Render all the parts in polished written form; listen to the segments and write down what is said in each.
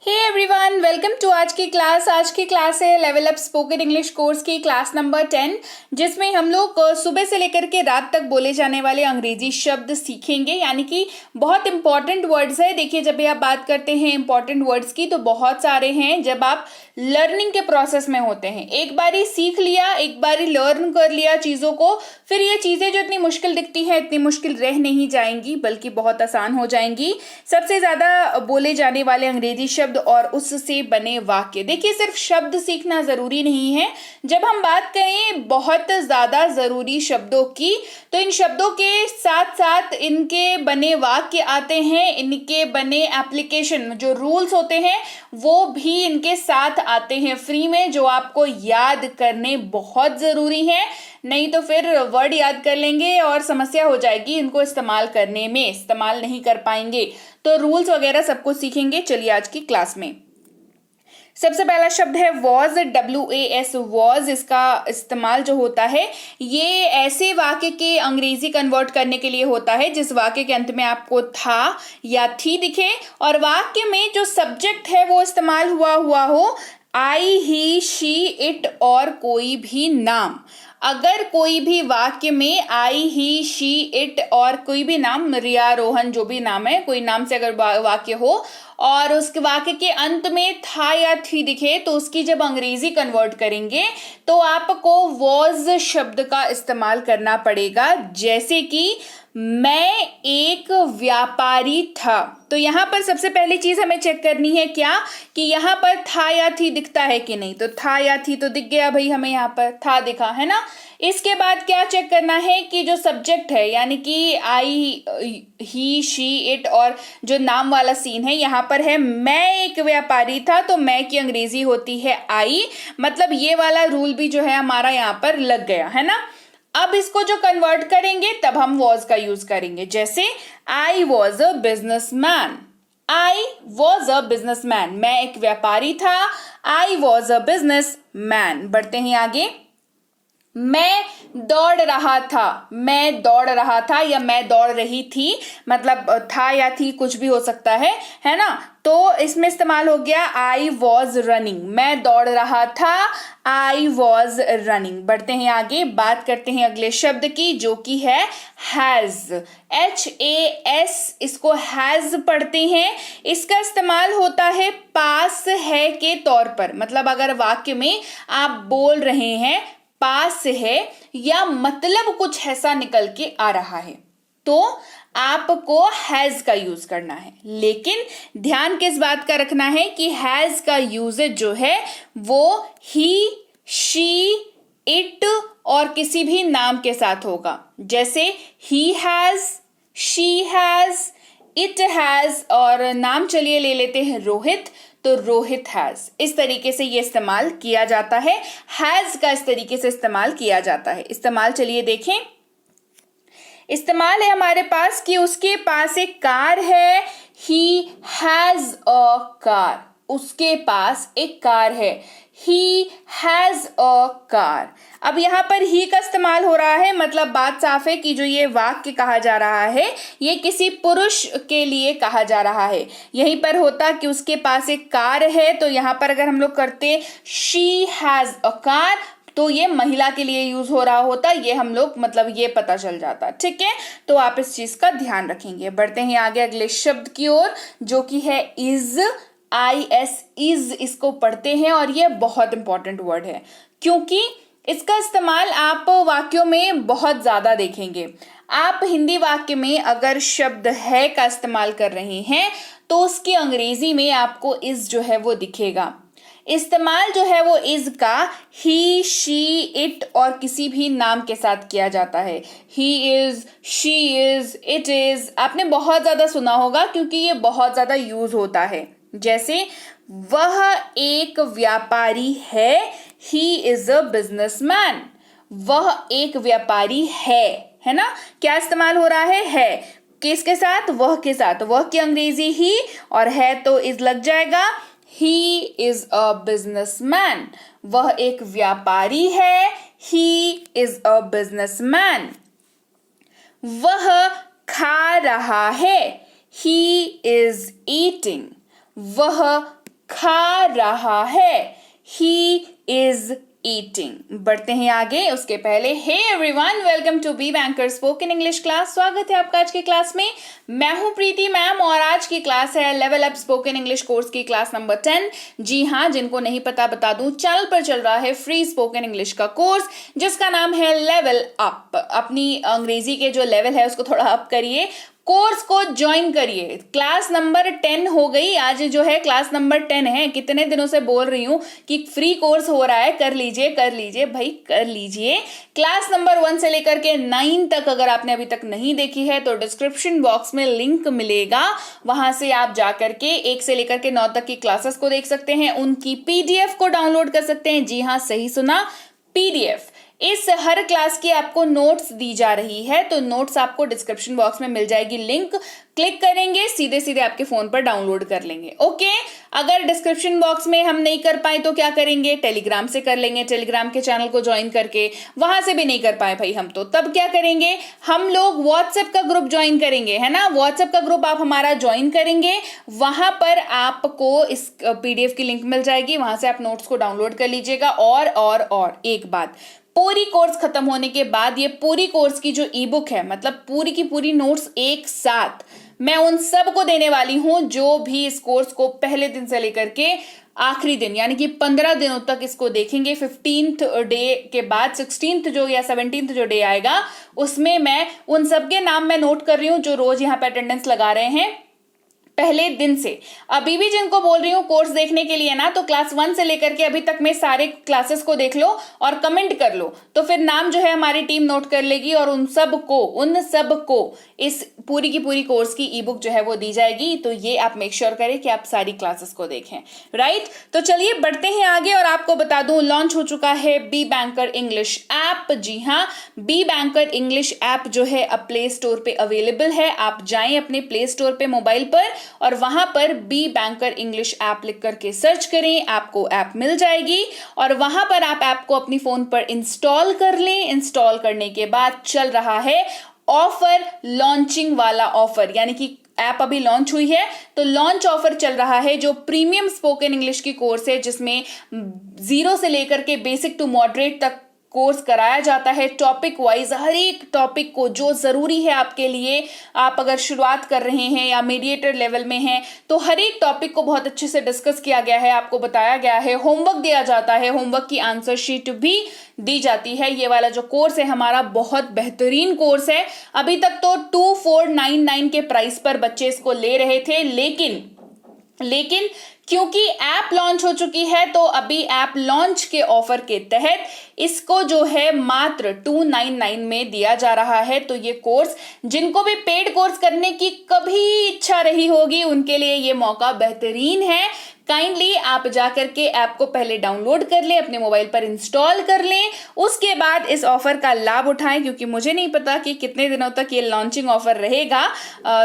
Hey everyone, welcome to आज की class. आज की क्लास है level up spoken English course की क्लास नंबर 10, जिसमें हम लोग सुबह से लेकर के रात तक बोले जाने वाले अंग्रेजी शब्द सीखेंगे। यानी कि बहुत इंपॉर्टेंट वर्ड्स है। देखिए, जब भी आप बात करते हैं इंपॉर्टेंट वर्ड्स की तो बहुत सारे हैं जब आप लर्निंग के प्रोसेस में होते हैं। एक बारी सीख लिया, एक बारी लर्न कर लिया चीज़ों को, फिर ये चीज़ें जो इतनी मुश्किल दिखती हैं इतनी मुश्किल रह नहीं जाएंगी, बल्कि बहुत आसान हो जाएंगी। सबसे ज़्यादा बोले जाने वाले अंग्रेजी शब्द और उससे बने वाक्य। देखिए, सिर्फ शब्द सीखना जरूरी नहीं है। जब हम बात करें बहुत ज्यादा जरूरी शब्दों की, तो इन शब्दों के साथ साथ इनके बने वाक्य आते हैं, इनके बने एप्लीकेशन जो रूल्स होते हैं वो भी इनके साथ आते हैं फ्री में, जो आपको याद करने बहुत जरूरी है। नहीं तो फिर वर्ड याद कर लेंगे और समस्या हो जाएगी, इनको इस्तेमाल करने में इस्तेमाल नहीं कर पाएंगे। तो रूल्स वगैरह सब कुछ सीखेंगे। चलिए आज की क्लास में सबसे पहला शब्द है वॉज, WAS, वॉज। इसका इस्तेमाल जो होता है ये ऐसे वाक्य के अंग्रेजी कन्वर्ट करने के लिए होता है जिस वाक्य के अंत में आपको था या थी दिखे और वाक्य में जो सब्जेक्ट है वो इस्तेमाल हुआ हो, आई, ही, शी, इट और कोई भी नाम। अगर कोई भी वाक्य में आई, ही, शी, इट और कोई भी नाम, रिया, रोहन, जो भी नाम है, कोई नाम से अगर वाक्य हो और उसके वाक्य के अंत में था या थी दिखे, तो उसकी जब अंग्रेजी कन्वर्ट करेंगे तो आपको वॉज शब्द का इस्तेमाल करना पड़ेगा। जैसे कि मैं एक व्यापारी था, तो यहाँ पर सबसे पहली चीज हमें चेक करनी है क्या, कि यहाँ पर था या थी दिखता है कि नहीं। तो था या थी तो दिख गया भाई, हमें यहाँ पर था दिखा है ना। इसके बाद क्या चेक करना है कि जो सब्जेक्ट है यानी कि आई, ही, शी, इट और जो नाम वाला सीन है, यहाँ पर है मैं एक व्यापारी था, तो मैं की अंग्रेजी होती है आई। मतलब ये वाला रूल भी जो है हमारा यहाँ पर लग गया है ना। अब इसको जो कन्वर्ट करेंगे तब हम वॉज का यूज करेंगे। जैसे I was a businessman, I was a businessman, मैं एक व्यापारी था, आई वॉज अ बिजनेसमैन। बढ़ते हैं आगे। मैं दौड़ रहा था, मैं दौड़ रहा था या मैं दौड़ रही थी, मतलब था या थी कुछ भी हो सकता है ना। तो इसमें इस्तेमाल हो गया आई वॉज रनिंग, मैं दौड़ रहा था, आई वॉज रनिंग। बढ़ते हैं आगे, बात करते हैं अगले शब्द की जो कि है हैज, HAS, इसको हैज पढ़ते हैं। इसका इस्तेमाल होता है पास है के तौर पर, मतलब अगर वाक्य में आप बोल रहे हैं पास है या मतलब कुछ ऐसा निकल के आ रहा है तो आपको हैज का यूज करना है। लेकिन ध्यान किस बात का रखना है कि हैज का यूजेज जो है वो ही, शी, इट और किसी भी नाम के साथ होगा। जैसे he has, she has, it has और नाम चलिए ले लेते हैं रोहित, तो रोहित हैज। इस तरीके से ये इस्तेमाल किया जाता है, हैज का इस तरीके से इस्तेमाल किया जाता है। इस्तेमाल चलिए देखें। इस्तेमाल है हमारे पास कि उसके पास एक कार है, ही हैज अ कार, उसके पास एक कार है, ही हैज अ कार। अब यहाँ पर ही का इस्तेमाल हो रहा है, मतलब बात साफ है कि जो ये वाक्य कहा जा रहा है ये किसी पुरुष के लिए कहा जा रहा है। यहीं पर होता कि उसके पास एक कार है, तो यहाँ पर अगर हम लोग करते शी हैज अ कार तो ये महिला के लिए यूज हो रहा होता, ये हम लोग मतलब ये पता चल जाता। ठीक है, तो आप इस चीज का ध्यान रखेंगे। बढ़ते हैं आगे अगले शब्द की ओर जो कि है इज, IS, इज। इसको पढ़ते हैं और ये बहुत इंपॉर्टेंट वर्ड है क्योंकि इसका इस्तेमाल आप वाक्यों में बहुत ज्यादा देखेंगे। आप हिंदी वाक्य में अगर शब्द है का इस्तेमाल कर रहे हैं तो उसकी अंग्रेजी में आपको इज जो है वो दिखेगा। इस्तेमाल जो है वो इज का ही, शी, इट और किसी भी नाम के साथ किया जाता है। He is, she is, it is, आपने बहुत ज्यादा सुना होगा क्योंकि ये बहुत ज्यादा यूज होता है। जैसे वह एक व्यापारी है, ही इज अ बिजनेसमैन, वह एक व्यापारी है ना। क्या इस्तेमाल हो रहा है किसके साथ, वह के साथ, वह की अंग्रेजी ही और है तो इज लग जाएगा। ही इज अ बिजनेसमैन, वह एक व्यापारी है, ही इज अ बिजनेसमैन। वह खा रहा है, ही इज ईटिंग, वह खा रहा है। He is eating। बढ़ते हैं आगे, उसके पहले hey everyone, welcome to B banker spoken English class. स्वागत है आपका आज की क्लास में। मैं हूं प्रीति मैम और आज की क्लास है level up spoken English course की क्लास नंबर 10। जी हाँ, जिनको नहीं पता बता दूं, चैनल पर चल रहा है फ्री स्पोकन इंग्लिश का कोर्स जिसका नाम है लेवल अप। अपनी अंग्रेजी के जो लेवल है उसको थोड़ा अप करिए, कोर्स को ज्वाइन करिए। क्लास नंबर 10 हो गई, आज जो है क्लास नंबर 10 है। कितने दिनों से बोल रही हूं कि फ्री कोर्स हो रहा है, कर लीजिए भाई, कर लीजिए। क्लास नंबर 1 से लेकर के 9 तक अगर आपने अभी तक नहीं देखी है तो डिस्क्रिप्शन बॉक्स में लिंक मिलेगा, वहां से आप जाकर के 1 से लेकर के 9 तक की क्लासेस को देख सकते हैं, उनकी पीडीएफ को डाउनलोड कर सकते हैं। जी हाँ, सही सुना, पीडीएफ। इस हर क्लास की आपको नोट्स दी जा रही है, तो नोट्स आपको डिस्क्रिप्शन बॉक्स में मिल जाएगी, लिंक क्लिक करेंगे सीधे सीधे आपके फोन पर डाउनलोड कर लेंगे। ओके, अगर डिस्क्रिप्शन बॉक्स में हम नहीं कर पाए तो क्या करेंगे, टेलीग्राम से कर लेंगे, टेलीग्राम के चैनल को ज्वाइन करके। वहां से भी नहीं कर पाए भाई हम, तो तब क्या करेंगे, हम लोग व्हाट्सएप का ग्रुप ज्वाइन करेंगे, है ना। व्हाट्सएप का ग्रुप आप हमारा ज्वाइन करेंगे, वहां पर आपको इस पीडीएफ की लिंक मिल जाएगी, वहां से आप नोट्स को डाउनलोड कर लीजिएगा। और एक बात, पूरी कोर्स खत्म होने के बाद ये पूरी कोर्स की जो ई बुक है, मतलब पूरी की पूरी नोट्स एक साथ मैं उन सब को देने वाली हूं जो भी इस कोर्स को पहले दिन से लेकर के आखिरी दिन यानी कि 15 दिनों तक इसको देखेंगे। 15th डे के बाद 16th जो या 17th जो डे आएगा उसमें मैं उन सबके नाम मैं नोट कर रही हूं जो रोज यहाँ पे अटेंडेंस लगा रहे हैं पहले दिन से। अभी भी जिनको बोल रही हूँ कोर्स देखने के लिए ना, तो क्लास 1 से लेकर के अभी तक में सारे क्लासेस को देख लो और कमेंट कर लो, तो फिर नाम जो है हमारी टीम नोट कर लेगी और उन सब को इस पूरी की पूरी कोर्स की ई बुक जो है वो दी जाएगी। तो ये आप मेक श्योर करें कि आप सारी क्लासेस को देखें, राइट। तो चलिए बढ़ते हैं आगे और आपको बता दूं, लॉन्च हो चुका है बी बैंकर इंग्लिश ऐप। जी हाँ, बी बैंकर इंग्लिश ऐप जो है अब प्ले स्टोर पे अवेलेबल है। आप जाएं अपने प्ले स्टोर पे मोबाइल पर और वहां पर बी बैंकर इंग्लिश ऐप लिख करके सर्च करें, आपको ऐप मिल जाएगी और वहां पर आप ऐप को अपनी फोन पर इंस्टॉल कर लें। इंस्टॉल करने के बाद चल रहा है ऑफर, लॉन्चिंग वाला ऑफर, यानी कि ऐप अभी लॉन्च हुई है तो लॉन्च ऑफर चल रहा है। जो प्रीमियम स्पोकन इंग्लिश की कोर्स है जिसमें 0 से लेकर के बेसिक टू मॉडरेट तक कोर्स कराया जाता है, टॉपिक वाइज हर एक टॉपिक को जो जरूरी है आपके लिए, आप अगर शुरुआत कर रहे हैं या मीडिएटर लेवल में हैं तो हर एक टॉपिक को बहुत अच्छे से डिस्कस किया गया है, आपको बताया गया है, होमवर्क दिया जाता है, होमवर्क की आंसर शीट भी दी जाती है। ये वाला जो कोर्स है हमारा बहुत बेहतरीन कोर्स है। अभी तक तो 2499 के प्राइस पर बच्चे इसको ले रहे थे, लेकिन क्योंकि ऐप लॉन्च हो चुकी है तो अभी ऐप लॉन्च के ऑफर के तहत इसको जो है मात्र 299 में दिया जा रहा है। तो ये कोर्स जिनको भी पेड कोर्स करने की कभी इच्छा रही होगी उनके लिए ये मौका बेहतरीन है। काइंडली आप जाकर के ऐप को पहले डाउनलोड कर लें, अपने मोबाइल पर इंस्टॉल कर लें, उसके बाद इस ऑफर का लाभ उठाएं। क्योंकि मुझे नहीं पता कि कितने दिनों तक ये लॉन्चिंग ऑफर रहेगा,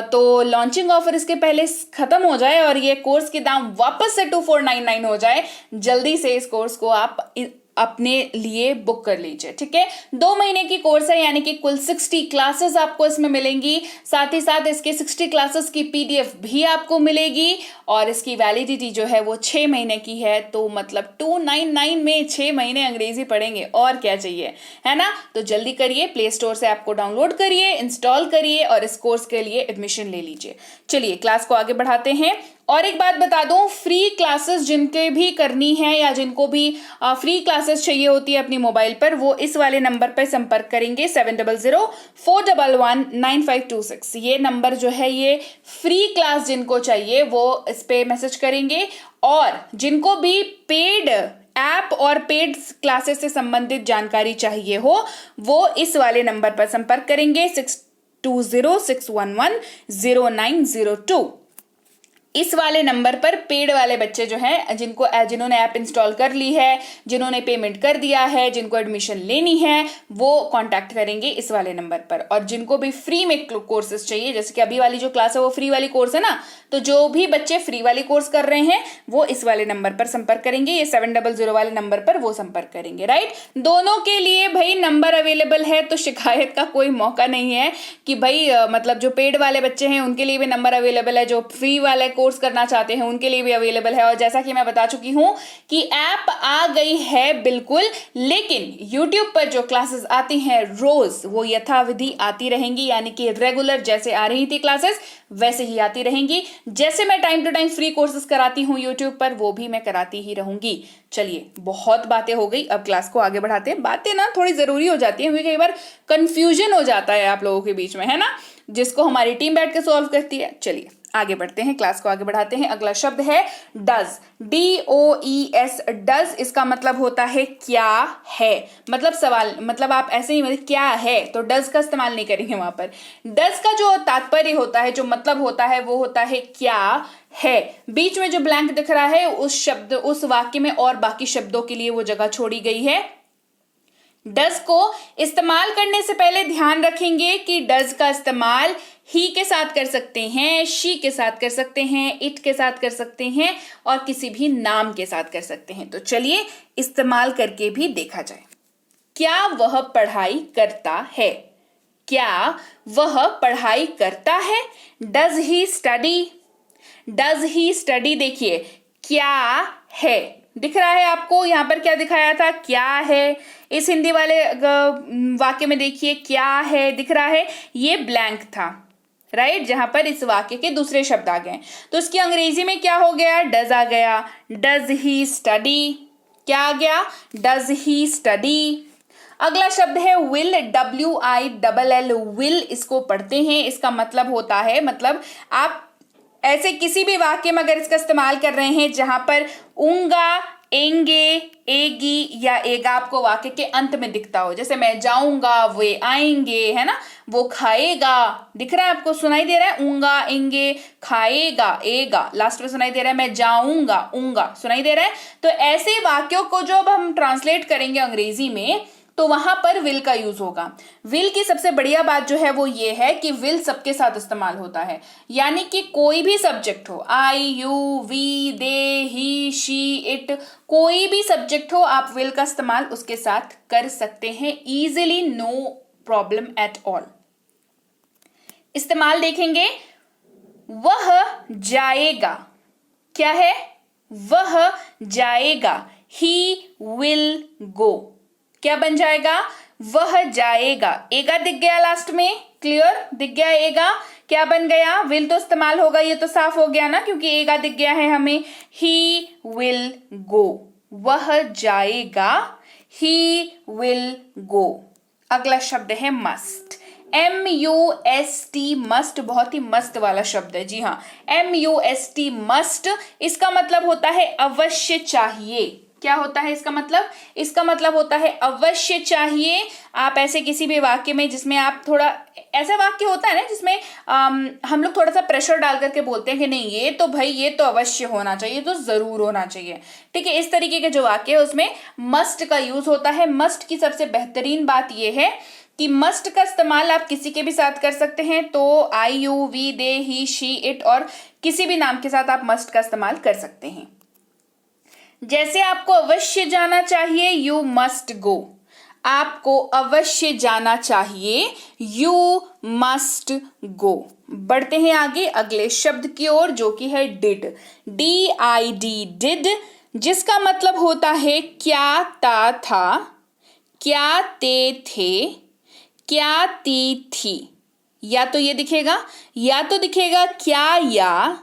तो लॉन्चिंग ऑफर इसके पहले खत्म हो जाए और ये कोर्स के दाम वापस से 2499 हो जाए। जल्दी से इस कोर्स को आप अपने लिए बुक कर लीजिए, ठीक है। 2 महीने की कोर्स है, यानी कि कुल 60 क्लासेस आपको इसमें मिलेंगी। साथ ही साथ इसके 60 क्लासेस की पीडीएफ भी आपको मिलेगी और इसकी वैलिडिटी जो है वो 6 महीने की है। तो मतलब 299 में 6 महीने अंग्रेजी पढ़ेंगे, और क्या चाहिए, है ना। तो जल्दी करिए, प्ले स्टोर से ऐप को डाउनलोड करिए, इंस्टॉल करिए और इस कोर्स के लिए एडमिशन ले लीजिए। चलिए क्लास को आगे बढ़ाते हैं। और एक बात बता दूं, फ्री क्लासेस जिनके भी करनी है या जिनको भी फ्री क्लासेस चाहिए होती है अपनी मोबाइल पर, वो इस वाले नंबर पर संपर्क करेंगे 7004119526। ये नंबर जो है ये फ्री क्लास जिनको चाहिए वो इस पे मैसेज करेंगे। और जिनको भी पेड ऐप और पेड क्लासेस से संबंधित जानकारी चाहिए हो वो इस वाले नंबर पर संपर्क करेंगे 6206110902। इस वाले नंबर पर पेड वाले बच्चे जो हैं जिन्होंने ऐप इंस्टॉल कर ली है, जिन्होंने पेमेंट कर दिया है, जिनको एडमिशन लेनी है, वो कांटेक्ट करेंगे इस वाले नंबर पर। और जिनको भी फ्री में कोर्सेज चाहिए, जैसे कि अभी वाली जो क्लास है वो फ्री वाली कोर्स है ना, तो जो भी बच्चे फ्री वाली कोर्स कर रहे हैं वो इस वाले नंबर पर संपर्क करेंगे, ये 700 वाले नंबर पर वो संपर्क करेंगे, राइट। दोनों के लिए भाई नंबर अवेलेबल है, तो शिकायत का कोई मौका नहीं है कि भाई मतलब जो पेड वाले बच्चे हैं उनके लिए भी नंबर अवेलेबल है, जो फ्री वाले कोर्स करना चाहते हैं उनके लिए भी अवेलेबल है। और जैसा कि मैं बता चुकी हूँ कि ऐप आ गई है बिल्कुल, लेकिन यूट्यूब पर जो क्लासेस आती हैं रोज वो यथाविधि आती रहेंगी, यानी कि रेगुलर जैसे आ रही थी क्लासेस वैसे ही आती रहेंगी। जैसे मैं time to time free courses कराती हूँ यूट्यूब पर वो भी मैं कराती ही रहूंगी। चलिए बहुत बातें हो गई, अब क्लास को आगे बढ़ाते हैं। बातें ना थोड़ी जरूरी हो जाती है क्योंकि कई बार कंफ्यूजन हो जाता है आप लोगों के बीच में, है ना, जिसको हमारी टीम बैठ के सॉल्व करती है। चलिए आगे बढ़ते हैं, क्लास को आगे बढ़ाते हैं। अगला शब्द है डज, DOES, डज। इसका मतलब होता है क्या है, मतलब सवाल, मतलब आप ऐसे ही मतलब क्या है तो डज का इस्तेमाल नहीं करेंगे वहां पर। डज का जो तात्पर्य होता है, जो मतलब होता है वो होता है क्या है। बीच में जो ब्लैंक दिख रहा है उस शब्द, उस वाक्य में और बाकी शब्दों के लिए वो जगह छोड़ी गई है। डज को इस्तेमाल करने से पहले ध्यान रखेंगे कि डज का इस्तेमाल ही के साथ कर सकते हैं, शी के साथ कर सकते हैं, इट के साथ कर सकते हैं और किसी भी नाम के साथ कर सकते हैं। तो चलिए इस्तेमाल करके भी देखा जाए। क्या वह पढ़ाई करता है, क्या वह पढ़ाई करता है। Does he study, does he study. देखिए क्या है दिख रहा है आपको, यहां पर क्या दिखाया था, क्या है। इस हिंदी वाले वाक्य में देखिए क्या है दिख रहा है, ये ब्लैंक था, राइट, जहां पर इस वाक्य के दूसरे शब्द आ गए। तो इसकी अंग्रेजी में क्या हो गया, डज आ गया। डज ही स्टडी, क्या आ गया, डज ही स्टडी। अगला शब्द है विल, WILL, विल। इसको पढ़ते हैं, इसका मतलब होता है, मतलब आप ऐसे किसी भी वाक्य में अगर इसका इस्तेमाल कर रहे हैं जहां पर ऊंगा, एंगे, एगी या एगा आपको वाक्य के अंत में दिखता हो, जैसे मैं जाऊंगा, वे आएंगे, है ना, वो खाएगा, दिख रहा है आपको, सुनाई दे रहा है, ऊंगा, एंगे, खाएगा, एगा, लास्ट में सुनाई दे रहा है, मैं जाऊंगा, ऊंगा, सुनाई दे रहा है। तो ऐसे वाक्यों को जो अब हम ट्रांसलेट करेंगे अंग्रेजी में तो वहां पर विल का यूज होगा। विल की सबसे बढ़िया बात जो है वो ये है कि विल सबके साथ इस्तेमाल होता है, यानी कि कोई भी सब्जेक्ट हो, I, you, we, they, he, she, it, कोई भी सब्जेक्ट हो आप विल का इस्तेमाल उसके साथ कर सकते हैं easily, no problem at all. इस्तेमाल देखेंगे, वह जाएगा, क्या है, वह जाएगा, ही विल गो, क्या बन जाएगा, वह जाएगा। एगा दिख गया लास्ट में, क्लियर, दिख गया एगा, क्या बन गया, विल तो इस्तेमाल होगा, ये तो साफ हो गया ना क्योंकि एगा दिख गया है हमें। ही विल गो, वह जाएगा, ही विल गो। अगला शब्द है मस्ट, MUST, मस्ट, बहुत ही मस्त वाला शब्द है, जी हाँ, MUST, मस्ट। इसका मतलब होता है अवश्य चाहिए। क्या होता है इसका मतलब, इसका मतलब होता है अवश्य चाहिए। आप ऐसे किसी भी वाक्य में जिसमें आप थोड़ा, ऐसा वाक्य होता है ना जिसमें हम लोग थोड़ा सा प्रेशर डाल करके बोलते हैं कि नहीं ये तो भाई ये तो अवश्य होना चाहिए, तो जरूर होना चाहिए, ठीक है, इस तरीके के जो वाक्य है उसमें मस्ट का यूज होता है। मस्ट की सबसे बेहतरीन बात यह है कि मस्ट का इस्तेमाल आप किसी के भी साथ कर सकते हैं, तो I, you, we, they, he, she, it और किसी भी नाम के साथ आप मस्ट का इस्तेमाल कर सकते हैं। जैसे आपको अवश्य जाना चाहिए, यू मस्ट गो, आपको अवश्य जाना चाहिए, यू मस्ट गो। बढ़ते हैं आगे अगले शब्द की ओर जो कि है डिड, DID, डिड, जिसका मतलब होता है क्या ता था, क्या ते थे, क्या ती थी। या तो ये दिखेगा, या तो दिखेगा क्या या,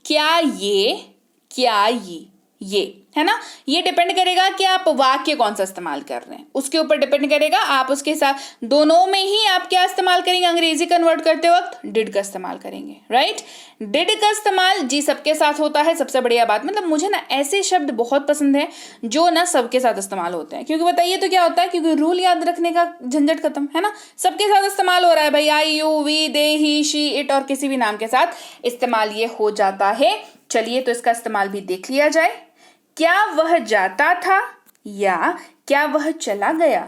क्या ये, क्या ये, है ना, ये डिपेंड करेगा कि आप वाक्य कौन सा इस्तेमाल कर रहे हैं, उसके ऊपर डिपेंड करेगा। आप उसके साथ दोनों में ही आप क्या इस्तेमाल करेंगे, अंग्रेजी कन्वर्ट करते वक्त डिड का इस्तेमाल करेंगे, राइट। डिड का इस्तेमाल जी सबके साथ होता है, सबसे बढ़िया बात, मतलब मुझे ना ऐसे शब्द बहुत पसंद है जो ना सबके साथ इस्तेमाल होते हैं, क्योंकि बताइए तो क्या होता है, क्योंकि रूल याद रखने का झंझट खत्म, है ना, सबके साथ इस्तेमाल हो रहा है भाई, I, you, we, they, he, she, it और किसी भी नाम के साथ इस्तेमाल ये हो जाता है। चलिए तो इसका इस्तेमाल भी देख लिया जाए। क्या वह जाता था या क्या वह चला गया,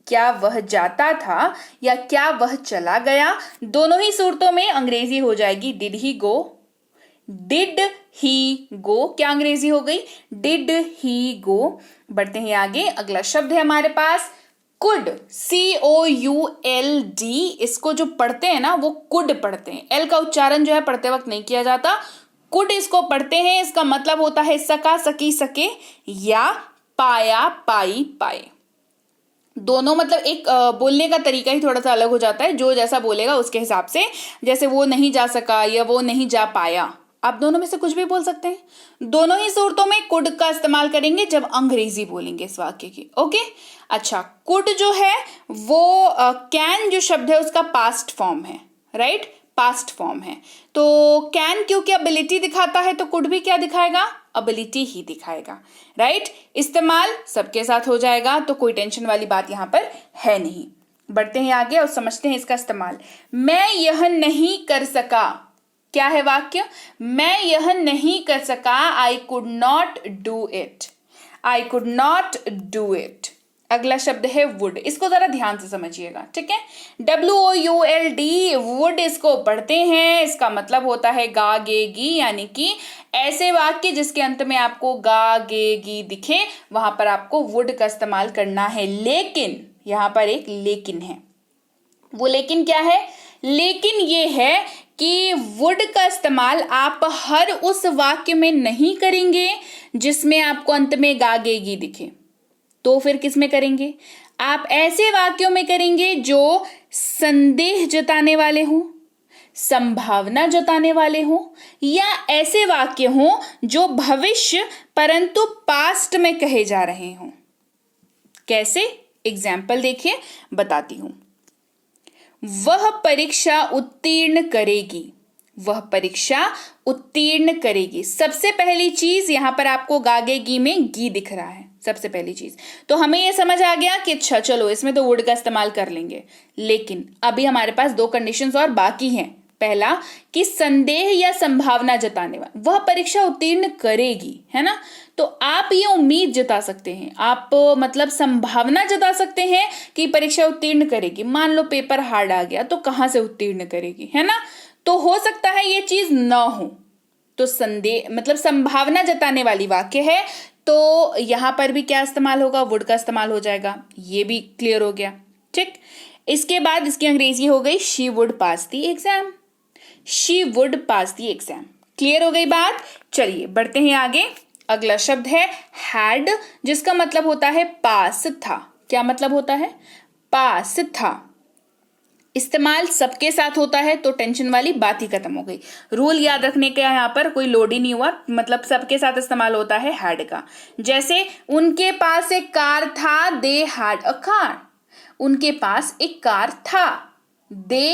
क्या वह जाता था या क्या वह चला गया, दोनों ही सूरतों में अंग्रेजी हो जाएगी did he go, did he गो, क्या अंग्रेजी हो गई, डिड ही गो। बढ़ते हैं आगे, अगला शब्द है हमारे पास कुड, COULD, इसको जो पढ़ते हैं ना वो कुड पढ़ते हैं, एल का उच्चारण जो है पढ़ते वक्त नहीं किया जाता, कुड इसको पढ़ते हैं, इसका मतलब होता है सका, सकी, सके, या पाया, पाई, पाए। दोनों मतलब एक बोलने का तरीका ही थोड़ा सा अलग हो जाता है, जो जैसा बोलेगा उसके हिसाब से। जैसे वो नहीं जा सका या वो नहीं जा पाया, आप दोनों में से कुछ भी बोल सकते हैं। दोनों ही सूरतों में कुड का इस्तेमाल करेंगे जब अंग्रेजी बोलेंगे इस वाक्य की। ओके, अच्छा, कुड जो है वो कैन जो शब्द है उसका पास्ट फॉर्म है, राइट, पास्ट फॉर्म है। तो कैन क्योंकि एबिलिटी दिखाता है, तो कुड भी क्या दिखाएगा, एबिलिटी ही दिखाएगा, राइट। इस्तेमाल सबके साथ हो जाएगा, तो कोई टेंशन वाली बात यहाँ पर है नहीं। बढ़ते हैं आगे और समझते हैं इसका इस्तेमाल। मैं यह नहीं कर सका, क्या है वाक्य, मैं यह नहीं कर सका, I could not do it, I could not do it. अगला शब्द है वुड, इसको जरा ध्यान से समझिएगा, ठीक है। WOULD, वुड इसको पढ़ते हैं, इसका मतलब होता है गा, गे, गी, यानी कि ऐसे वाक्य जिसके अंत में आपको गा, गे, गी दिखे, वहां पर आपको वुड का इस्तेमाल करना है। लेकिन यहां पर एक लेकिन है। वो लेकिन क्या है, लेकिन ये है कि वुड का इस्तेमाल आप हर उस वाक्य में नहीं करेंगे जिसमें आपको अंत में गा, गे, गी दिखे। तो फिर किस में करेंगे, आप ऐसे वाक्यों में करेंगे जो संदेह जताने वाले हों, संभावना जताने वाले हों, या ऐसे वाक्य हों जो भविष्य परंतु पास्ट में कहे जा रहे हों। कैसे, एग्जाम्पल देखिए, बताती हूं। वह परीक्षा उत्तीर्ण करेगी, वह परीक्षा उत्तीर्ण करेगी। सबसे पहली चीज यहां पर आपको गागेगी में गी दिख रहा है, सबसे पहली चीज। तो हमें यह समझ आ गया कि अच्छा चलो इसमें तो वुड का इस्तेमाल कर लेंगे। लेकिन अभी हमारे पास दो कंडीशंस और बाकी हैं। पहला कि संदेह या संभावना जताने वाला, वह परीक्षा उत्तीर्ण करेगी, है ना। तो आप ये उम्मीद जता सकते हैं, आप मतलब संभावना जता सकते हैं कि परीक्षा उत्तीर्ण करेगी। मान लो पेपर हार्ड आ गया, तो कहां से उत्तीर्ण करेगी, है ना। तो हो सकता है ये चीज ना हो, तो संदेह मतलब संभावना जताने वाली वाक्य है, तो यहां पर भी क्या इस्तेमाल होगा, वुड का इस्तेमाल हो जाएगा। ये भी क्लियर हो गया, ठीक। इसके बाद इसकी अंग्रेजी हो गई she would pass the exam, she would pass the exam. Clear हो गई बात। चलिए बढ़ते हैं आगे। अगला शब्द है हैड, जिसका मतलब होता है पास था। क्या मतलब होता है, पास था। इस्तेमाल सबके साथ होता है, तो टेंशन वाली बात ही खत्म हो गई। रूल याद रखने का यहाँ पर कोई लोड ही नहीं हुआ, मतलब सबके साथ इस्तेमाल होता है हैड का। जैसे उनके पास एक कार था, दे हैड अ कार, उनके पास एक कार था, दे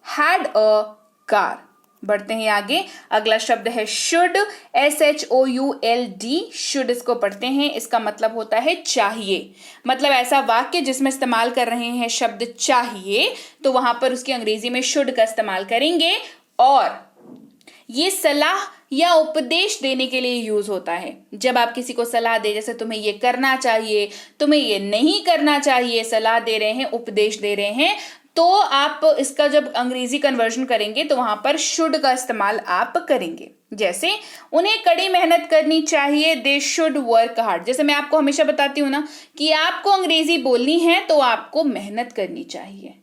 हैड अ कार। बढ़ते हैं आगे। अगला शब्द है शुड, SHOULD, शुड इसको पढ़ते हैं, इसका मतलब होता है चाहिए। मतलब ऐसा वाक्य जिसमें इस्तेमाल कर रहे हैं शब्द चाहिए, तो वहां पर उसकी अंग्रेजी में शुड का इस्तेमाल करेंगे। और ये सलाह या उपदेश देने के लिए यूज होता है। जब आप किसी को सलाह दे, जैसे तुम्हें ये करना चाहिए, तुम्हें ये नहीं करना चाहिए, सलाह दे रहे हैं, उपदेश दे रहे हैं, तो आप इसका जब अंग्रेजी कन्वर्जन करेंगे तो वहां पर शुड का इस्तेमाल आप करेंगे। जैसे उन्हें कड़ी मेहनत करनी चाहिए, दे शुड वर्क हार्ड। जैसे मैं आपको हमेशा बताती हूँ ना कि आपको अंग्रेजी बोलनी है तो आपको मेहनत करनी चाहिए,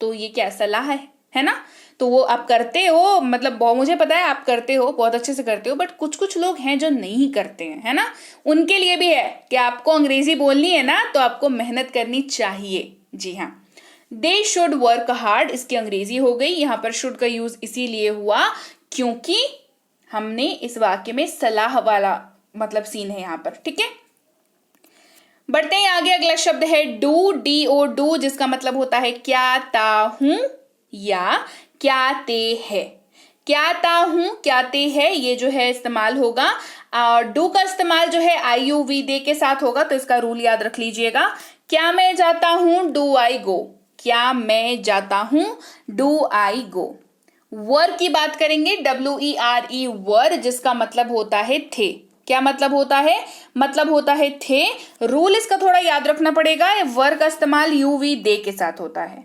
तो ये क्या सलाह है ना। तो वो आप करते हो, मतलब मुझे पता है आप करते हो, बहुत अच्छे से करते हो, बट कुछ कुछ लोग हैं जो नहीं करते हैं, है ना। उनके लिए भी है कि आपको अंग्रेजी बोलनी है ना तो आपको मेहनत करनी चाहिए। जी हाँ, दे शुड वर्क हार्ड इसकी अंग्रेजी हो गई। यहां पर शुड का यूज इसीलिए हुआ क्योंकि हमने इस वाक्य में सलाह वाला मतलब सीन है यहां पर, ठीक है। बढ़ते हैं आगे। अगला शब्द है डू, DO, डू, जिसका मतलब होता है क्या ता हूं या क्या ते है। क्या ता हूं, क्या ते है, ये जो है इस्तेमाल होगा। और डू का इस्तेमाल जो है IUV दे के साथ होगा, तो इसका रूल याद रख लीजिएगा। क्या मैं जाता हूं, डू आई गो, क्या मैं जाता हूं, डू आई गो। वर की बात करेंगे, WERE, वर, जिसका मतलब होता है थे। क्या मतलब होता है, मतलब होता है थे। रूल इसका थोड़ा याद रखना पड़ेगा, वर का इस्तेमाल UV दे के साथ होता है।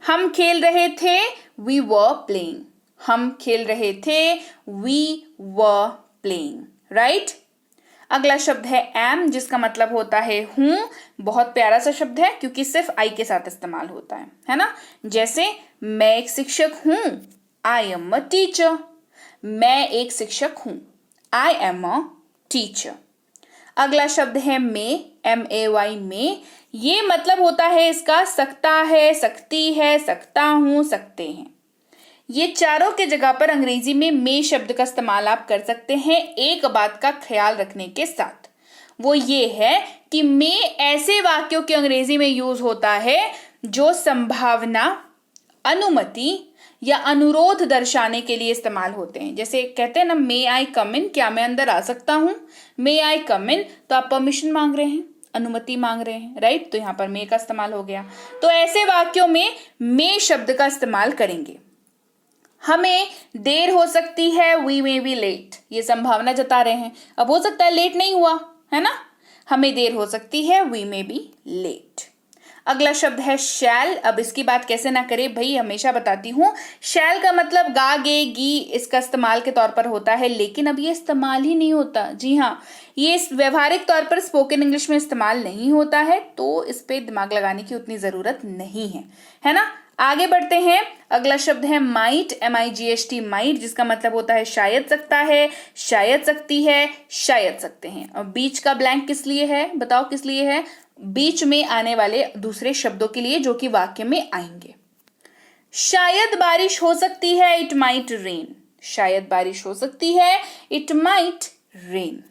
हम खेल रहे थे, we were playing, हम खेल रहे थे, we were playing, राइट। अगला शब्द है एम, जिसका मतलब होता है हूं। बहुत प्यारा सा शब्द है क्योंकि सिर्फ आई के साथ इस्तेमाल होता है ना। जैसे मैं एक शिक्षक हूं, I am a teacher, मैं एक शिक्षक हूं। I am a teacher. अगला शब्द है मे, MAY, मे। ये मतलब होता है इसका सकता है, सकती है, सकता हूं, सकते हैं। ये चारों के जगह पर अंग्रेजी में मे शब्द का इस्तेमाल आप कर सकते हैं, एक बात का ख्याल रखने के साथ। वो ये है कि मे ऐसे वाक्यों के अंग्रेजी में यूज होता है जो संभावना, अनुमति या अनुरोध दर्शाने के लिए इस्तेमाल होते हैं। जैसे कहते हैं ना, मे आई कम इन, क्या मैं अंदर आ सकता हूं? मे आई कम इन, तो आप परमिशन मांग रहे हैं, अनुमति मांग रहे हैं, राइट? तो यहां पर मे का इस्तेमाल हो गया। तो ऐसे वाक्यों में मे शब्द का इस्तेमाल करेंगे। हमें देर हो सकती है, वी मे बी लेट, ये संभावना जता रहे हैं। अब हो सकता है लेट नहीं हुआ, है ना? हमें देर हो सकती है, वी मे बी लेट। अगला शब्द है शैल। अब इसकी बात कैसे ना करें भाई, हमेशा बताती हूँ, शैल का मतलब गा, गे, गी इसका इस्तेमाल के तौर पर होता है, लेकिन अब ये इस्तेमाल ही नहीं होता। जी हाँ, ये व्यवहारिक तौर पर स्पोकन इंग्लिश में इस्तेमाल नहीं होता है, तो इस पे दिमाग लगाने की उतनी जरूरत नहीं है ना? आगे बढ़ते हैं। अगला शब्द है माइट, MIGHT, माइट, जिसका मतलब होता है शायद सकता है, शायद सकती है, शायद सकते हैं। और बीच का ब्लैंक किस लिए है, बताओ किस लिए है? बीच में आने वाले दूसरे शब्दों के लिए जो कि वाक्य में आएंगे। शायद बारिश हो सकती है, इट माइट रेन। शायद बारिश हो सकती है, इट माइट रेन।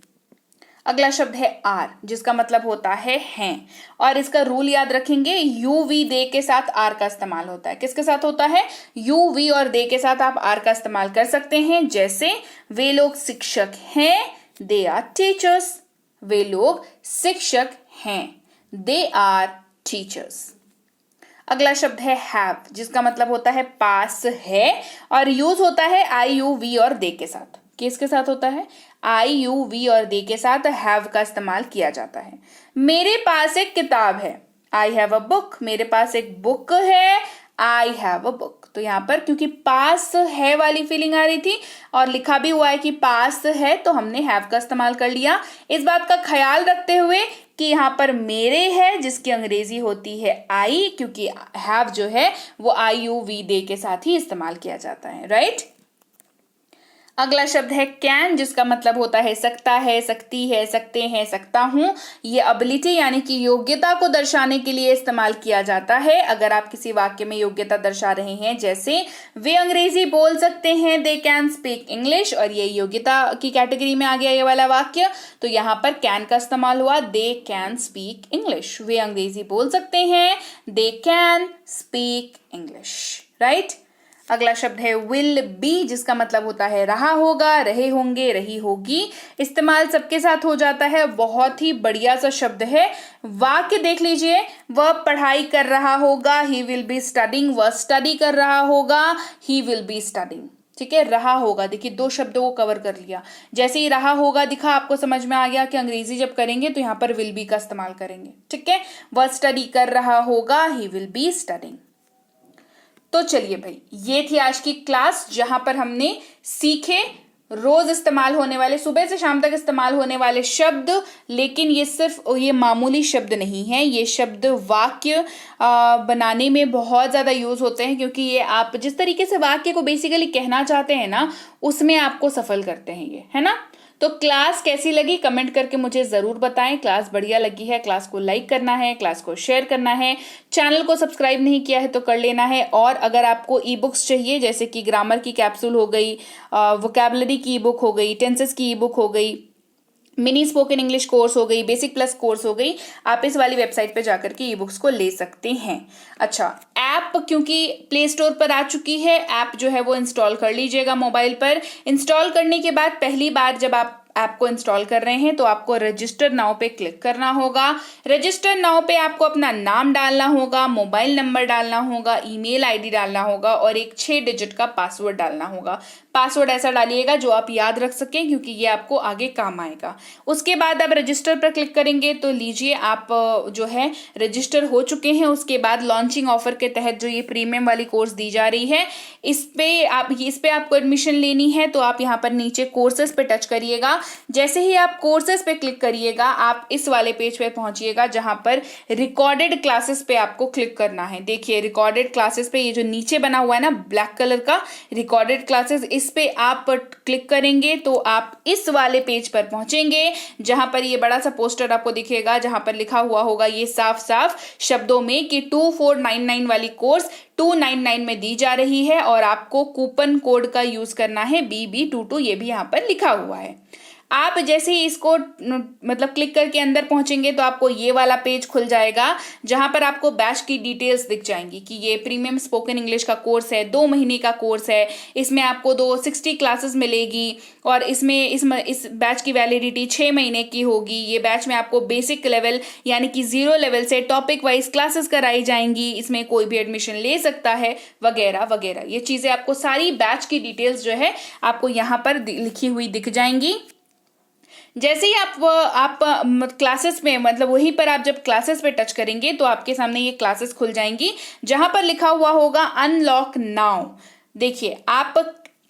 अगला शब्द है आर, जिसका मतलब होता है हैं, और इसका रूल याद रखेंगे, यू वी दे के साथ आर का इस्तेमाल होता है। किसके साथ होता है? यू वी और दे के साथ आप आर का इस्तेमाल कर सकते हैं। जैसे वे लोग शिक्षक हैं, दे आर टीचर्स। वे लोग शिक्षक हैं, दे आर टीचर्स। अगला शब्द है हैव, जिसका मतलब होता है पास है, और यूज होता है आई यू वी और दे के साथ। किसके साथ होता है? आई यू वी और दे के साथ हैव का इस्तेमाल किया जाता है। मेरे पास एक किताब है, आई हैव अ बुक। मेरे पास एक बुक है, आई हैव अ बुक। तो यहाँ पर क्योंकि पास है वाली फीलिंग आ रही थी और लिखा भी हुआ है कि पास है, तो हमने हैव का इस्तेमाल कर लिया। इस बात का ख्याल रखते हुए कि यहाँ पर मेरे है, जिसकी अंग्रेजी होती है आई, क्योंकि हैव जो है वो आई यू वी दे के साथ ही इस्तेमाल किया जाता है, राइट? अगला शब्द है कैन, जिसका मतलब होता है सकता है, सकती है, सकते हैं, सकता हूं। ये एबिलिटी यानी कि योग्यता को दर्शाने के लिए इस्तेमाल किया जाता है। अगर आप किसी वाक्य में योग्यता दर्शा रहे हैं, जैसे वे अंग्रेजी बोल सकते हैं, दे कैन स्पीक इंग्लिश, और ये योग्यता की कैटेगरी में आ गया ये वाला वाक्य, तो यहाँ पर कैन का इस्तेमाल हुआ, दे कैन स्पीक इंग्लिश। वे अंग्रेजी बोल सकते हैं, they can speak English, right? अगला शब्द है विल बी, जिसका मतलब होता है रहा होगा, रहे होंगे, रही होगी। इस्तेमाल सबके साथ हो जाता है, बहुत ही बढ़िया सा शब्द है। वाक्य देख लीजिए, वह पढ़ाई कर रहा होगा, ही विल बी स्टडिंग। वह स्टडी कर रहा होगा, ही विल बी स्टडिंग। ठीक है, रहा होगा, देखिए दो शब्दों को कवर कर लिया। जैसे ही रहा होगा दिखा, आपको समझ में आ गया कि अंग्रेजी जब करेंगे तो यहाँ पर विल बी का इस्तेमाल करेंगे। ठीक है, वह स्टडी कर रहा होगा, ही विल बी स्टडिंग। तो चलिए भाई, ये थी आज की क्लास, जहां पर हमने सीखे रोज इस्तेमाल होने वाले, सुबह से शाम तक इस्तेमाल होने वाले शब्द। लेकिन ये सिर्फ ये मामूली शब्द नहीं है, ये शब्द वाक्य बनाने में बहुत ज़्यादा यूज होते हैं, क्योंकि ये आप जिस तरीके से वाक्य को बेसिकली कहना चाहते हैं ना, उसमें आपको सफल करते हैं ये, है ना? तो क्लास कैसी लगी कमेंट करके मुझे ज़रूर बताएं। क्लास बढ़िया लगी है, क्लास को लाइक करना है, क्लास को शेयर करना है, चैनल को सब्सक्राइब नहीं किया है तो कर लेना है। और अगर आपको ई बुक्स चाहिए, जैसे कि ग्रामर की कैप्सूल हो गई, वोकैबुलरी की ई बुक हो गई, टेंसेस की ई बुक हो गई, मिनी स्पोकन इंग्लिश कोर्स हो गई, बेसिक प्लस कोर्स हो गई, आप इस वाली वेबसाइट पे जाकर के ई बुक्स को ले सकते हैं। अच्छा, ऐप क्योंकि प्ले स्टोर पर आ चुकी है, ऐप जो है वो इंस्टॉल कर लीजिएगा मोबाइल पर। इंस्टॉल करने के बाद पहली बार जब आप ऐप को इंस्टॉल कर रहे हैं तो आपको रजिस्टर नाउ पे क्लिक करना होगा। रजिस्टर नाउ पे आपको अपना नाम डालना होगा, मोबाइल नंबर डालना होगा, ईमेल आईडी डालना होगा और एक 6 डिजिट का पासवर्ड डालना होगा। पासवर्ड ऐसा डालिएगा जो आप याद रख सकें, क्योंकि ये आपको आगे काम आएगा। उसके बाद आप रजिस्टर पर क्लिक करेंगे तो लीजिए आप जो है रजिस्टर हो चुके हैं। उसके बाद लॉन्चिंग ऑफर के तहत जो ये प्रीमियम वाली कोर्स दी जा रही है, इस पे आपको एडमिशन लेनी है तो आप यहाँ पर नीचे कोर्सेज पे टच करिएगा। जैसे ही आप कोर्सेज पे क्लिक करिएगा आप इस वाले पेज पे पहुंचिएगा जहां पर रिकॉर्डेड क्लासेस पे आपको क्लिक करना है। देखिए रिकॉर्डेड क्लासेस पे ये जो नीचे बना हुआ है ना ब्लैक कलर का रिकॉर्डेड क्लासेस, इस पे आप क्लिक करेंगे तो आप इस वाले पेज पर पहुंचेंगे जहां पर ये बड़ा सा पोस्टर आपको दिखेगा जहां पर लिखा हुआ होगा ये साफ साफ शब्दों में कि 2499 वाली कोर्स 299 में दी जा रही है और आपको कूपन कोड का यूज करना है BB22, ये भी यहाँ पर लिखा हुआ है। आप जैसे ही इसको मतलब क्लिक करके अंदर पहुंचेंगे तो आपको ये वाला पेज खुल जाएगा जहां पर आपको बैच की डिटेल्स दिख जाएंगी कि ये प्रीमियम स्पोकन इंग्लिश का कोर्स है, 2 महीने का कोर्स है, इसमें आपको 60 क्लासेस मिलेगी और इसमें इस बैच की वैलिडिटी 6 महीने की होगी। ये बैच में आपको बेसिक लेवल यानी कि 0 लेवल से टॉपिक वाइज क्लासेस कराई जाएंगी, इसमें कोई भी एडमिशन ले सकता है वगैरह वगैरह। ये चीजें आपको सारी बैच की डिटेल्स जो है आपको यहाँ पर लिखी हुई दिख जाएंगी। जैसे ही आप क्लासेस में मतलब वहीं पर आप जब क्लासेस पे टच करेंगे तो आपके सामने ये क्लासेस खुल जाएंगी जहां पर लिखा हुआ होगा अनलॉक नाउ। देखिए आप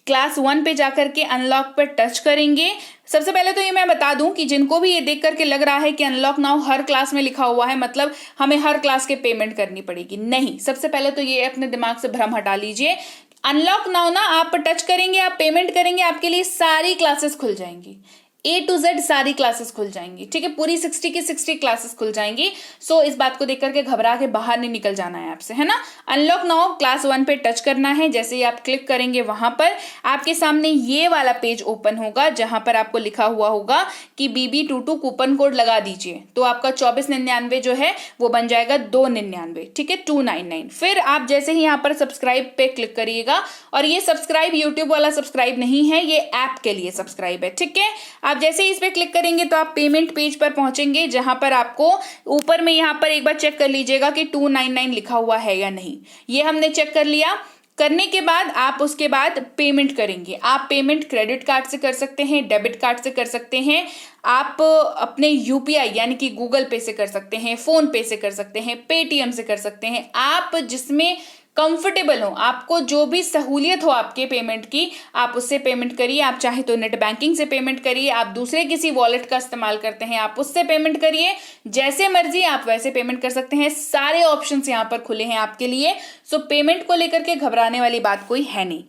क्लास 1 पे जाकर के अनलॉक पर टच करेंगे। सबसे पहले तो ये मैं बता दूं कि जिनको भी ये देख करके लग रहा है कि अनलॉक नाउ हर क्लास में लिखा हुआ है मतलब हमें हर क्लास के पेमेंट करनी पड़ेगी, नहीं। सबसे पहले तो ये अपने दिमाग से भ्रम हटा लीजिए। अनलॉक नाउ ना आप टच करेंगे, आप पेमेंट करेंगे, आपके लिए सारी क्लासेस खुल जाएंगी, A to Z सारी क्लासेस खुल जाएंगी, ठीक है। पूरी 60 की 60 क्लासेस खुल जाएंगी। सो इस बात को देख करके घबरा के बाहर नहीं निकल जाना है आपसे, है ना। अनलॉक नाउ क्लास 1 पे टच करना है। जैसे ही आप क्लिक करेंगे वहां पर आपके सामने ये वाला पेज ओपन होगा जहां पर आपको लिखा हुआ होगा कि BB22 कूपन कोड लगा दीजिए तो आपका 2499 जो है वो बन जाएगा 299, ठीक है, 299। फिर आप जैसे ही यहाँ पर सब्सक्राइब पे क्लिक करिएगा और ये सब्सक्राइब यूट्यूब वाला सब्सक्राइब नहीं है, ये ऐप के लिए सब्सक्राइब है, ठीक है। आप जैसे ही इस पे क्लिक करेंगे तो आप पेमेंट पेज पर पहुंचेंगे जहां पर आपको ऊपर में यहां पर एक बार चेक कर लीजिएगा कि 299 लिखा हुआ है या नहीं। ये हमने चेक कर लिया। करने के बाद आप उसके बाद पेमेंट करेंगे। आप पेमेंट क्रेडिट कार्ड से कर सकते हैं, डेबिट कार्ड से कर सकते हैं, आप अपने UPI यानी कि गूगल पे से कर सकते हैं, फोन पे से कर सकते हैं, पेटीएम से कर सकते हैं। आप जिसमें कंफर्टेबल हो, आपको जो भी सहूलियत हो आपके पेमेंट की, आप उससे पेमेंट करिए। आप चाहे तो नेट बैंकिंग से पेमेंट करिए, आप दूसरे किसी वॉलेट का इस्तेमाल करते हैं आप उससे पेमेंट करिए, जैसे मर्जी आप वैसे पेमेंट कर सकते हैं। सारे ऑप्शंस यहाँ पर खुले हैं आपके लिए। सो पेमेंट को लेकर के घबराने वाली बात कोई है नहीं।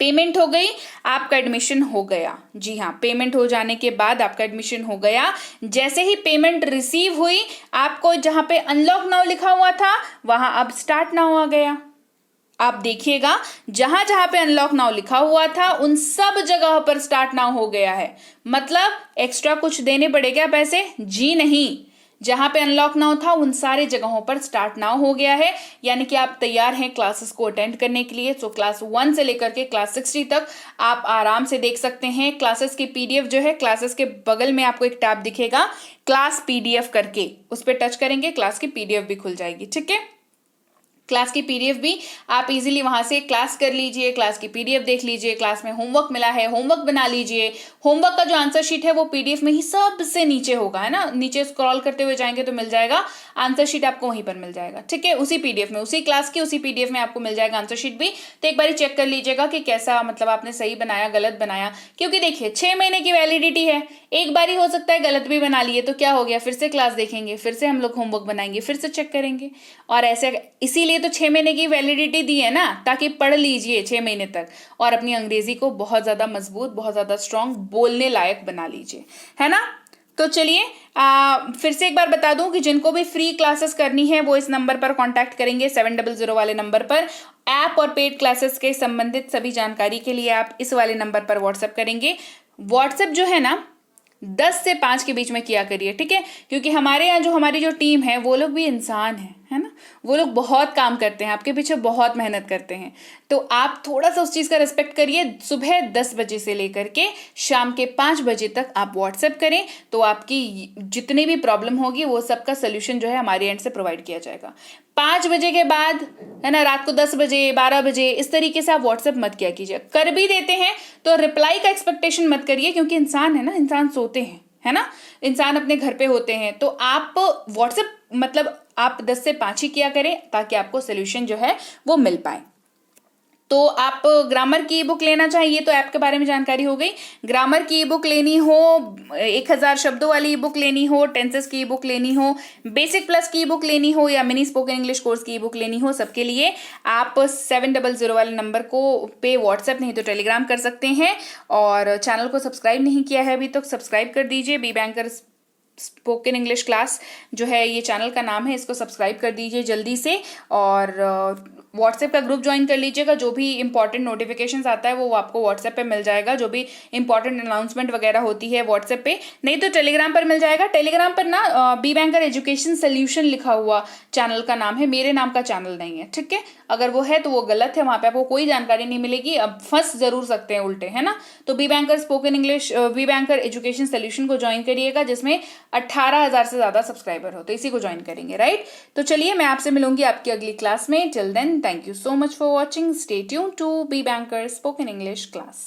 पेमेंट हो गई, आपका एडमिशन हो गया। जी हाँ, पेमेंट हो जाने के बाद आपका एडमिशन हो गया। जैसे ही पेमेंट रिसीव हुई आपको जहां पे अनलॉक नाउ लिखा हुआ था वहां अब स्टार्ट नाउ आ गया। आप देखिएगा जहां जहां पे अनलॉक नाउ लिखा हुआ था उन सब जगह पर स्टार्ट नाउ हो गया है। मतलब एक्स्ट्रा कुछ देने पड़े क्या पैसे? जी नहीं। जहां पे अनलॉक नाउ था उन सारे जगहों पर स्टार्ट नाउ हो गया है, यानी कि आप तैयार हैं क्लासेस को अटेंड करने के लिए। सो क्लास 1 से लेकर के क्लास 60 तक आप आराम से देख सकते हैं। क्लासेस की PDF जो है, क्लासेस के बगल में आपको एक टैब दिखेगा क्लास PDF करके, उस पर टच करेंगे, क्लास की PDF भी खुल जाएगी, ठीक है। क्लास की PDF भी आप इजीली वहां से क्लास कर लीजिए, क्लास की PDF देख लीजिए। क्लास में होमवर्क मिला है, होमवर्क बना लीजिए। होमवर्क का जो आंसर शीट है वो PDF में ही सबसे नीचे होगा, है ना। नीचे स्क्रॉल करते हुए जाएंगे तो मिल जाएगा, आंसर शीट आपको वहीं पर मिल जाएगा, ठीक है। उसी PDF में, उसी क्लास की उसी PDF में आपको मिल जाएगा आंसर शीट भी। तो एक बार चेक कर लीजिएगा कि कैसा मतलब आपने सही बनाया गलत बनाया, क्योंकि देखिए 6 महीने की वैलिडिटी है। एक बार ही हो सकता है गलत भी बना लिए तो क्या हो गया, फिर से क्लास देखेंगे, फिर से हम लोग होमवर्क बनाएंगे, फिर से चेक करेंगे। और ऐसे इसीलिए तो 6 महीने की वैलिडिटी दी है ना, ताकि पढ़ लीजिए 6 महीने तक और अपनी अंग्रेजी को बहुत ज्यादा मजबूत, बहुत ज्यादा स्ट्रांग, बोलने लायक बना लीजिए, है ना। तो चलिए फिर से एक बार बता दूं कि जिनको भी फ्री क्लासेस करनी है वो इस नंबर पर कांटेक्ट करेंगे 700 वाले नंबर पर। ऐप और पेड क्लासेस के संबंधित सभी जानकारी के लिए आप इस वाले नंबर पर व्हाट्सएप करेंगे। व्हाट्सएप जो है ना 10 से 5 के बीच में किया करिए, ठीक है। क्योंकि हमारे यहाँ जो हमारी जो टीम है वो लोग भी इंसान है ना। वो लोग बहुत काम करते हैं, आपके पीछे बहुत मेहनत करते हैं। तो आप थोड़ा सा उस चीज़ का रिस्पेक्ट करिए। सुबह 10 बजे से लेकर के शाम के 5 बजे तक आप व्हाट्सएप करें तो आपकी जितनी भी प्रॉब्लम होगी वो सबका सोल्यूशन जो है हमारे एंड से प्रोवाइड किया जाएगा। 5 बजे के बाद, है ना, रात को 10 बजे 12 बजे इस तरीके से आप व्हाट्सएप मत किया कीजिए। कर भी देते हैं तो रिप्लाई का एक्सपेक्टेशन मत करिए, क्योंकि इंसान है ना, इंसान सोते हैं, है ना, इंसान अपने घर पे होते हैं। तो आप व्हाट्सएप मतलब आप 10 से 5 ही किया करें ताकि आपको सोल्यूशन जो है वो मिल पाए। तो आप ग्रामर की बुक लेना चाहिए तो ऐप के बारे में जानकारी हो गई। ग्रामर की बुक लेनी हो, 1000 शब्दों वाली बुक लेनी हो, टेंसेस की बुक लेनी हो, बेसिक प्लस की बुक लेनी हो या मिनी स्पोकन इंग्लिश कोर्स की बुक लेनी हो, सबके लिए आप 700 वाले नंबर को पे व्हाट्सएप नहीं तो टेलीग्राम कर सकते हैं। और चैनल को सब्सक्राइब नहीं किया है अभी तक, सब्सक्राइब कर दीजिए। B banker spoken English class जो है ये चैनल का नाम है, इसको सब्सक्राइब कर दीजिए जल्दी से। और व्हाट्सएप का ग्रुप ज्वाइन कर लीजिएगा, जो भी इंपॉर्टेंट नोटिफिकेशंस आता है वो आपको व्हाट्सएप पे मिल जाएगा, जो भी इंपॉर्टेंट अनाउंसमेंट वगैरह होती है व्हाट्सएप पे, नहीं तो टेलीग्राम पर मिल जाएगा। टेलीग्राम पर ना बी बैंकर एजुकेशन सोल्यूशन लिखा हुआ चैनल का नाम है, मेरे नाम का चैनल नहीं है, ठीक है। अगर वो है तो वो गलत है, वहां पे आपको कोई जानकारी नहीं मिलेगी, अब फंस जरूर सकते हैं उल्टे, है ना। तो B banker spoken English, B banker education solution को ज्वाइन करिएगा, जिसमें 18,000 से ज्यादा सब्सक्राइबर हो, तो इसी को ज्वाइन करेंगे, राइट। तो चलिए मैं आपसे मिलूंगी आपकी अगली क्लास में। Till then, thank you so much for watching. Stay tuned to Be Banker Spoken English class.